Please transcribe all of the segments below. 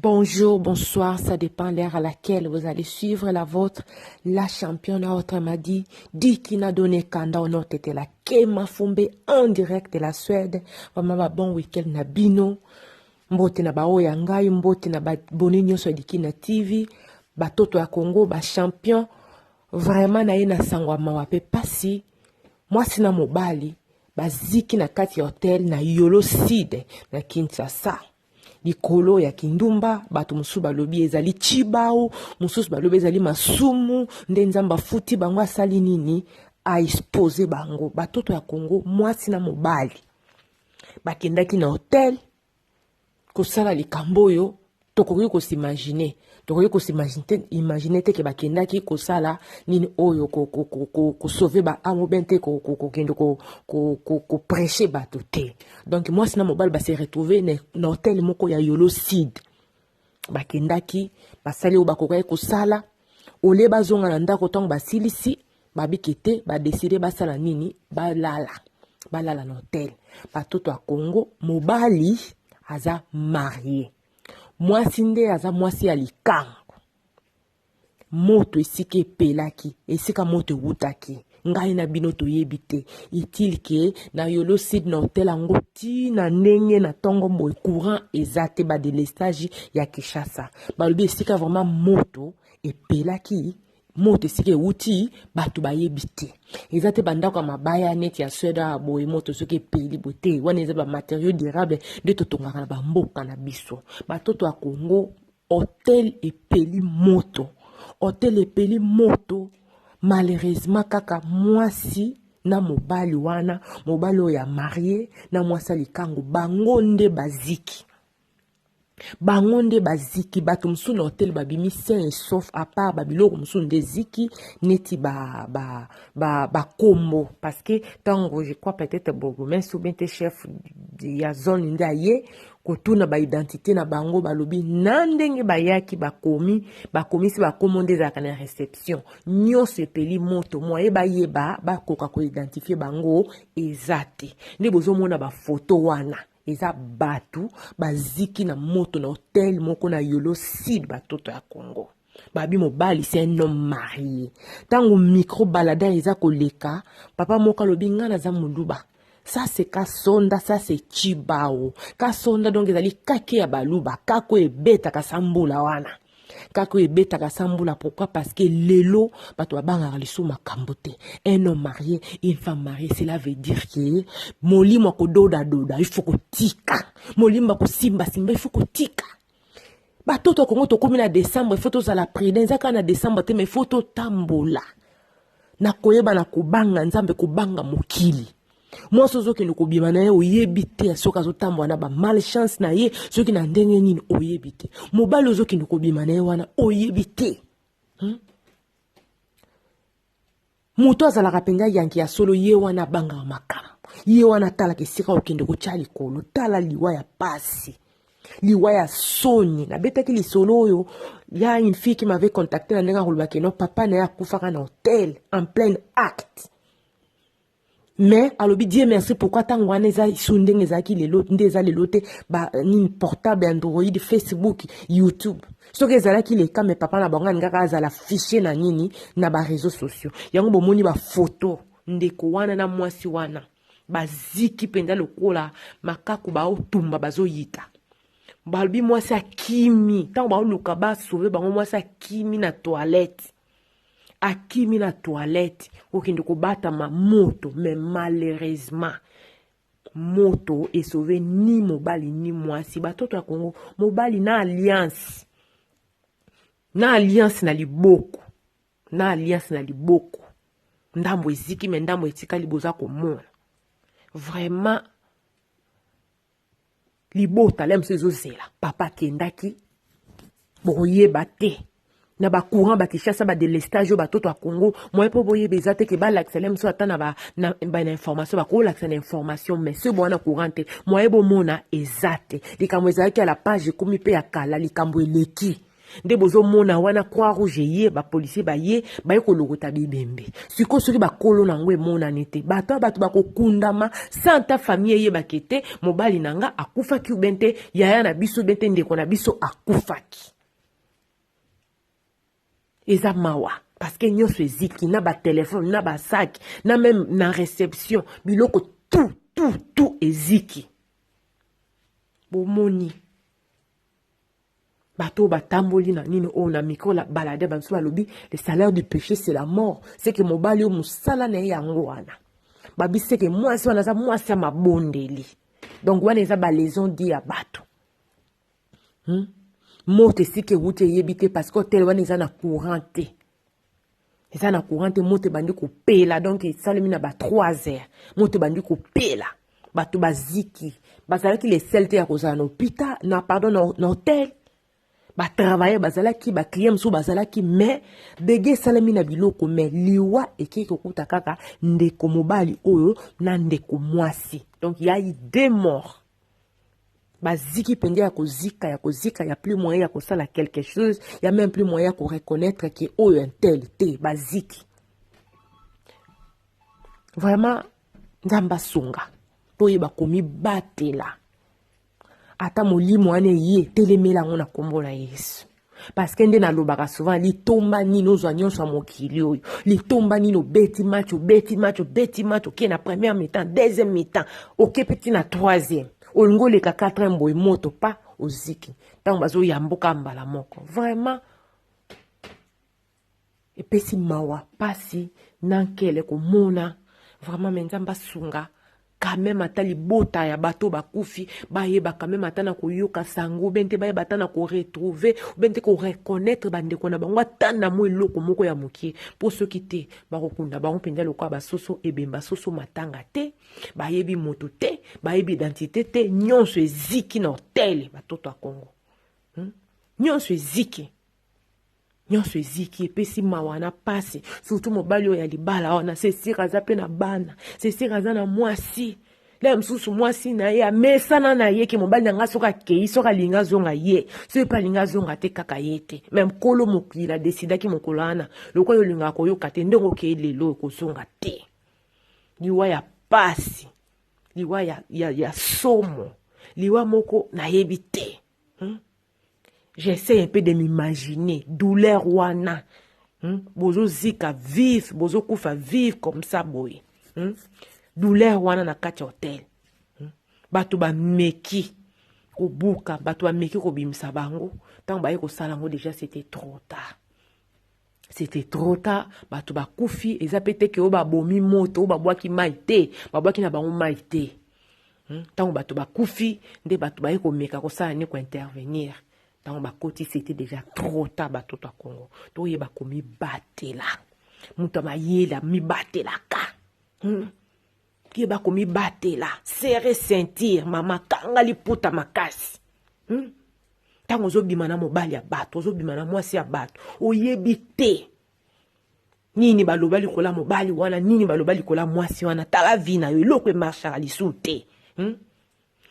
Bonjour, bonsoir, ça dépend l'heure à laquelle vous allez suivre la vôtre. La championne autrement dit Dikina donné Kanda au nord était la Kema Fumbe en direct de la Suède. Vraiment bon week-end na bino. Mbote na ba oyangai, mbote na ba boninyo so Dikina TV. Ba toto ya Congo, ba champion. Vraiment na ina sangwa mawape pasi. Moi sina mobali. Ba ziki na kati hotel na Yolo Side na Kinshasa. Likolo ya kindumba bato mususu balobi ezali chibao mususu balobi ezali masumu nde nzamba futi bango asali nini a expose bango batoto ya Congo mwasi na mobali bakendaki na hotel kosala likambo oyo tokoki kosimagine imagine te ke bakendaki kosala nini oyo ko sauver ba amo bente ko prêcher bato te. Donc moi sina mobile ba se retrouver na hotel moko ya Yolo Side bakendaki basali o bakokai kosala ole bazonga na ndako tongo basilisi babikete ba décider basala nini balala na hotel. Batoto ya Congo mobali aza marié. Mwasi nde aza mwasi ya likango. Moto esika epelaki, esika moto ewutaki. Ngai na bino toyebi te. Itil ke na Yolo Side na hotel ango ti na ndenge na tongo boy courant ezate ba de l'estage ya Kinshasa. Balobi esika vraiment moto epelaki, moto esika ewuti bato bayebi te. Ezate bandako ya mabaya neti ya Suède boy moto soki epeli bote wana eza ba matériaux durables de totongaka na bamboka na biso. Batoto ya Congo hotel epeli moto. Hotel epeli moto. Malheureusement kaka mwasi na mobali wana mobali oyo ya marié na mwasi likango bango nde baziki. Bango nde baziki bato musu na hotel babimi sain et sauf à part babiloko musu nde ziki neti ba kombo parce que tango je crois peut-être bourgmestre ou bien chef ya zone nde aye kotuna ba identité na bango balobi na ndenge bayaki bakomisi bakomo nde ezalaka na réception nyonso epeli moto moye bayeba bakoka ko identifier bango eza te nde bozomona bafoto wana eza batu baziki na moto na hotel moko na Yolo Side batoto ya Congo. Babi mobali c'est un homme marié. Tango micro balada eza koleka papa moka lobi nga na za muluba. Ça c'est kasonda, ça c'est chibao. Kasonda donc ezali kake ya baluba, kako ebeta kasambula wana. Kako ebeta kasambula pourquoi? Parce que lelo bato babanga lisu makambo te. Un homme marié, une femme mariée, cela veut dire que molimo ko doda il faut ko tika. Molimo ko simba il faut ko tika. Batoto Congo to komi na décembre, il faut to la prudence, zaka na décembre te mais faut to tambola. Na koyeba na kubanga nzambe kubanga mokili. Moi sozo ki nukobima na ye oyebi te soka zo tambo na ba malchance na ye soki na ndenge nini oyebi te. Mobali ozo ki nukobima na ye wana oyebi te. Muto azalaka penza yanki ya solo ye wana banga makama. Ye wana tala kesika okende kochali kolo tala liwa ya pasi. Liwa ya soni na betaki li solo oyo ya une fille qui m'avait contacté na ndenga kolobaki no papa na ya kufaka na hotel en plein acte. mais alobi Dieu merci pourquoi tant wana eza sundenge ezaki lelo nde eza lelo te ba ni portable Android Facebook YouTube soki ezalaki leka me papa na bango alingaka azala fichier na nini na ba réseaux sociaux yango bomoni ba photo ndeko wana na mwasi wana baziki penda lokola makaku baotumba bazoyita balobi mwasi akimi ntango baoluka basauve bango mwasi akimi na toilette akimi na toilette okende kobatama moto mais malheureusement moto esauve ni mobali ni mwasi batoto ya Congo mobali na alliance na liboko na alliance na liboko ndambo eziki me ndambo etikali boza komona vraiment libota lem sezozela papa kendaki boyeba te na ba courant ba kishasa ba délestage ba toto a Congo moi po boyeba ezate ke ba l'accélème so ata na ba information ba ko l'accès na information mais ce bon na courant te moi bo mona ezate likambo ezaki à la page komi pe ya kala likambo eleki nde bozo mona wana croix rouge ye ba policier ba ye ba ye ko logota bibembe siko soki ba kolo na ngwe mona nete bato ba ko kundama santa famille ye bakete mobali nanga akufaki ubente yaya na biso bente ndeko na biso akufaki eza mawa parce que nyonso eziki na ba téléphone na ba sac na même na réception biloko tout eziki bomoni bato batamboli na nini o na micro la balade banso balobi le salaire du péché c'est la mort c'est que mobali o musala na yango wana babi c'est que moi si wana za moi ça mabondeli donc wana eza ba lésion di ya bato mote sike wute yebite parce que tel wana eza na courant te eza na courant te mote bandi ko pela donc esalemi na ba 3 heures mote bandi ko pela bato baziki bazalaki les selte ya kozala na hôpital na pardon na hôtel ba travailler bazalaki ba client so bazalaki mais dege salami na biloko mais liwa ekiko kuta kaka ndeko mobali oyo na ndeko mwasi donc il y a eu 2 morts baziki pende ya kozika ya plus moyen ya kosala quelque chose il y a même plus moyen pour reconnaître que oyo un tel te baziki vraiment nzamba sunga toye bakomi batela ata molimo ane ye telemela ngona kombo na Yesu parce que nde na lobaka souvent litomba nino zwa nyonso mokili oyo litomba nino beti match ke na première mi-temps deuxième mi-temps ok petit na troisième olingo leka 4e boy moto pa oziki tango bazo yamboka mbala moko vraiment epesi mawa pasi nankele komona vraiment menzamba sunga quand même ata libota ya bato bakufi bayeba quand même ata na koyoka sango bente bayeba ata na ko retrouver bente ko reconnaître bandeko na bango ata na mo eloko moko ya mokie pour ceux qui te bakokunda bango penza lokwa basoso ebemba soso matanga te bayebi moto te bayebi identité te nyonso eziki na hotel batoto ya Congo nyonso eziki epesi mawa na pasi surtout mobali oyo ya libala wana sesira aza pe na bana sesira aza na mwasi le msusu mwasi na ye amesana na ye ke mobali nanga soki akei soki alinga zonga ye soki pe alinga zonga te kaka ye te meme kolo mokili adesidaki mokolo wana lokola oyo olingaka koyoka te ndenge okei lelo okozonga te liwa ya pasi liwa ya somo liwa moko nayebi te j'essaie un peu de m'imaginer douleur wana bozo zika vivre bozo kufa vivre comme ça boy douleur wana na kati hotel bato ba meki kobuka bato ba meki ko bimisa bango tant ba yeko sala ngo déjà c'était trop tard bato ba kufi eza pete ke o ba bomi moto o ba bwaki maite ba bwaki na bango maite tant bato ba kufi nde bato ba yeko meka ko sala ni ko intervenir. Dans ma côté, c'était déjà trop tard, bateau à Congo. Donc, il y a commis batela. Moutama yela, mi batela ka. Qui a commis batela. Serre sentir, mama kangali puta makasi. Tant ozo bimana mobali ya bato, ozo bimana mwasi ya bato. Oyebi te. Nini balobali kola mobali wana, nini balobali kola mwasi wana. Tala vina yo, lokwe marcha lisu te.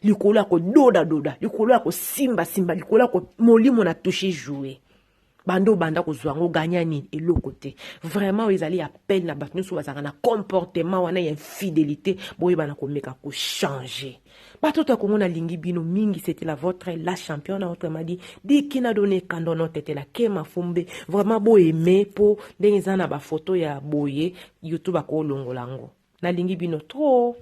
Likolo ko doda likolo ko simba likolo ko molimo na toucher jouer bando banda kozwa ngo gagna nini eloko te vraiment ezali appel na bato nyonso bazalaka na comportement wana ya infidélité boyeba komeka changer bato to kongo nalingi bino mingi. C'était la championne autrement dit qui n'a donné kandono tete la Kema Fumbe vraiment boyeme po ndenge za na ba photo ya boye YouTube akolongolango nalingi bino trop.